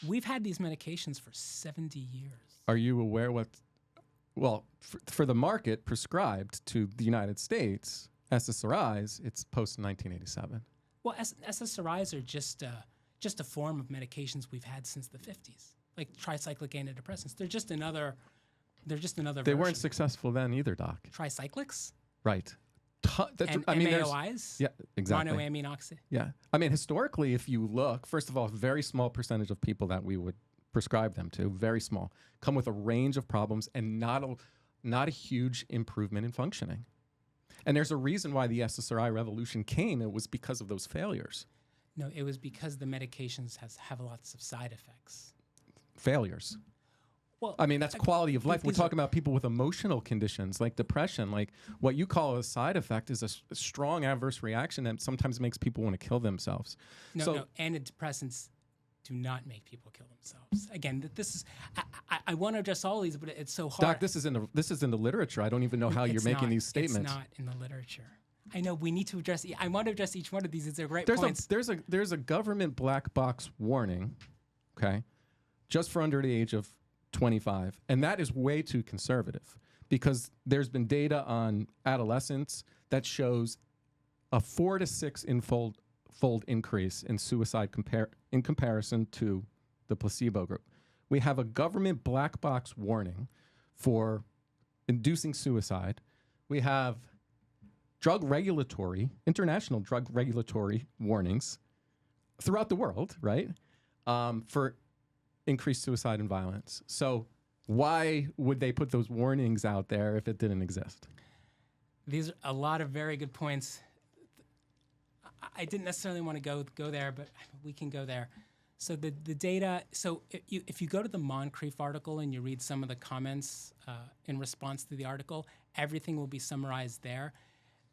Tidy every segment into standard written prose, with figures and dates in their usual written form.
We've had these medications for 70 years. Are you aware what, well, for the market prescribed to the United States, SSRIs, it's post-1987. Well, SSRIs are just a form of medications we've had since the 50s, like tricyclic antidepressants. They're just another They version. weren't successful then either, Doc. Tricyclics? Right. MAOIs? Yeah, exactly. Monoamine oxide? Yeah. I mean, historically, if you look, first of all, a very small percentage of people that we would prescribe them to, very small, come with a range of problems and not a huge improvement in functioning. And there's a reason why the SSRI revolution came. It was because of those failures. No, it was because the medications have lots of side effects. Failures. Well, I mean, that's quality of life. We're these talking about people with emotional conditions like depression. Like what you call a side effect is a strong adverse reaction that sometimes makes people want to kill themselves. No, antidepressants do not make people kill themselves. Again, this is I want to address all these, but it's so hard. Doc, this is in the literature. I don't even know how you're making these statements. It's not in the literature. I know we need to address. I want to address each one of these. It's a great points. There's a government black box warning, okay, just for under the age of 25, and that is way too conservative because there's been data on adolescents that shows a 4 to 6 fold increase in suicide in comparison to the placebo group. We have a government black box warning for inducing suicide. We have international drug regulatory warnings throughout the world, right? For increased suicide and violence. So why would they put those warnings out there if it didn't exist? These are a lot of very good points. I didn't necessarily want to go there, but we can go there. So the data, so if you go to the Moncrief article and you read some of the comments in response to the article, everything will be summarized there.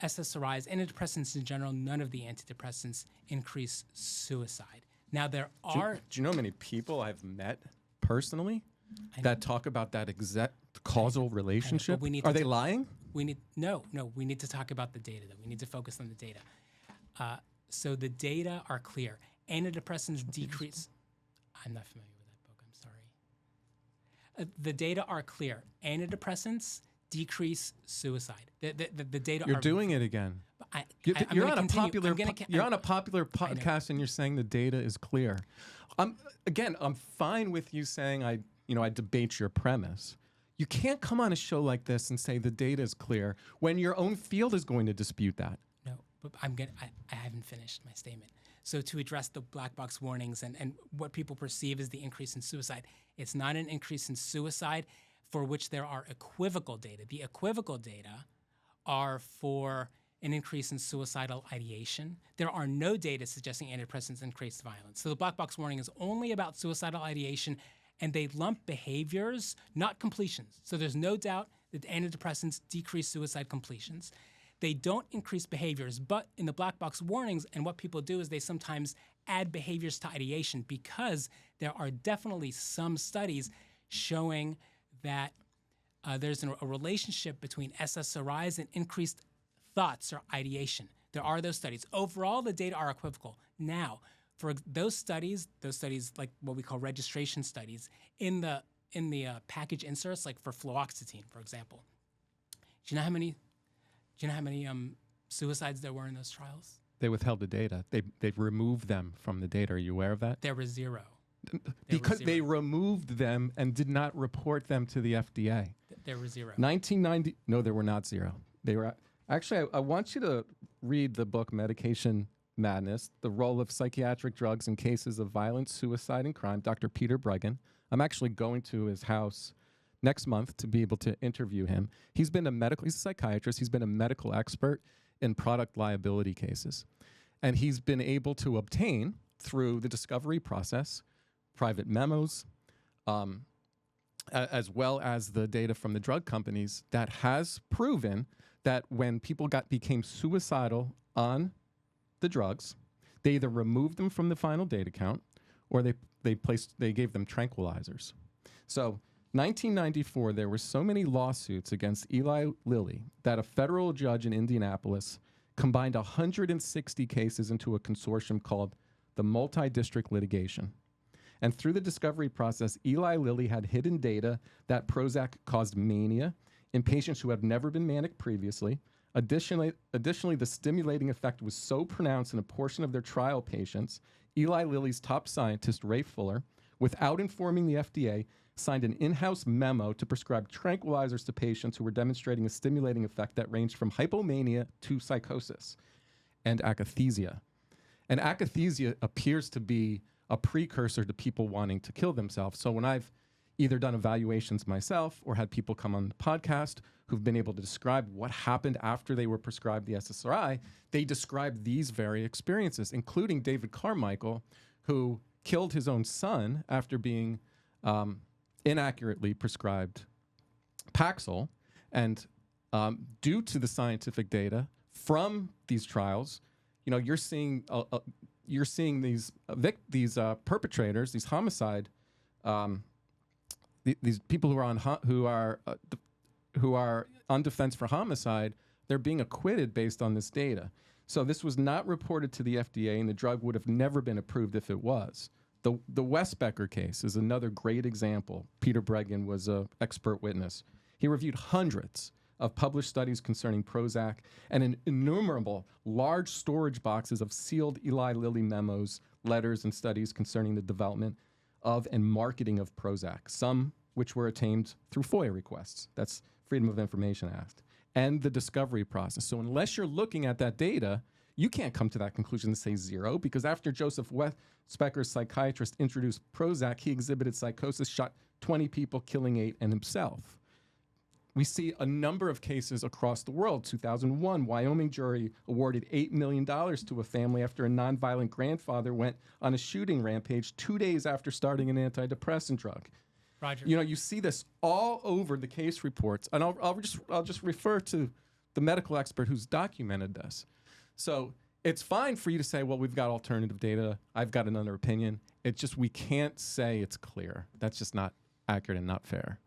SSRIs, antidepressants in general, none of the antidepressants increase suicide. Now there are... Do you know how many people I've met personally that talk about that exact causal relationship? Are they lying? We need to talk about the data, though. We need to focus on the data. So the data are clear. Antidepressants decrease... I'm not familiar with that book. I'm sorry. The data are clear. Antidepressants decrease suicide. The data You're doing it again. You're on a popular podcast and you're saying the data is clear. I'm fine with you saying I debate your premise. You can't come on a show like this and say the data is clear when your own field is going to dispute that. No, but I haven't finished my statement. So to address the black box warnings and what people perceive as the increase in suicide, it's not an increase in suicide for which there are equivocal data. The equivocal data are for an increase in suicidal ideation. There are no data suggesting antidepressants increase violence. So the black box warning is only about suicidal ideation, and they lump behaviors, not completions. So there's no doubt that antidepressants decrease suicide completions. They don't increase behaviors, but in the black box warnings, and what people do is they sometimes add behaviors to ideation because there are definitely some studies showing that there's a relationship between SSRIs and increased thoughts or ideation. There are those studies. Overall, the data are equivocal. Now, for those studies like what we call registration studies, in the package inserts, like for fluoxetine, for example, do you know how many suicides there were in those trials? They withheld the data. They removed them from the data. Are you aware of that? There was zero. Because they removed them and did not report them to the FDA. There were zero. 1990. No, there were not zero. They were actually. I want you to read the book Medication Madness: The Role of Psychiatric Drugs in Cases of Violence, Suicide, and Crime. Dr. Peter Breggin. I'm actually going to his house next month to be able to interview him. He's a psychiatrist. He's been a medical expert in product liability cases, and he's been able to obtain through the discovery process private memos, as well as the data from the drug companies that has proven that when people became suicidal on the drugs, they either removed them from the final data count or they gave them tranquilizers. So 1994, there were so many lawsuits against Eli Lilly that a federal judge in Indianapolis combined 160 cases into a consortium called the Multi-District Litigation. And through the discovery process, Eli Lilly had hidden data that Prozac caused mania in patients who had never been manic previously. Additionally, the stimulating effect was so pronounced in a portion of their trial patients, Eli Lilly's top scientist, Ray Fuller, without informing the FDA, signed an in-house memo to prescribe tranquilizers to patients who were demonstrating a stimulating effect that ranged from hypomania to psychosis and akathisia. And akathisia appears to be a precursor to people wanting to kill themselves. So when I've either done evaluations myself or had people come on the podcast who've been able to describe what happened after they were prescribed the SSRI, they describe these very experiences, including David Carmichael, who killed his own son after being inaccurately prescribed Paxil. And due to the scientific data from these trials, you're seeing these perpetrators, these homicide, these people who are on defense for homicide. They're being acquitted based on this data. So this was not reported to the FDA, and the drug would have never been approved if it was. The Westbecker case is another great example. Peter Breggin was an expert witness. He reviewed hundreds of published studies concerning Prozac and innumerable large storage boxes of sealed Eli Lilly memos, letters, and studies concerning the development of and marketing of Prozac, some which were obtained through FOIA requests. That's Freedom of Information Act. And the discovery process. So unless you're looking at that data, you can't come to that conclusion to say zero, because after Joseph Westbecker's psychiatrist introduced Prozac, he exhibited psychosis, shot 20 people, killing 8, and himself. We see a number of cases across the world. 2001, Wyoming jury awarded $8 million to a family after a nonviolent grandfather went on a shooting rampage 2 days after starting an antidepressant drug. Roger. You see this all over the case reports, and I'll just refer to the medical expert who's documented this. So it's fine for you to say, well, we've got alternative data. I've got another opinion. It's just we can't say it's clear. That's just not accurate and not fair.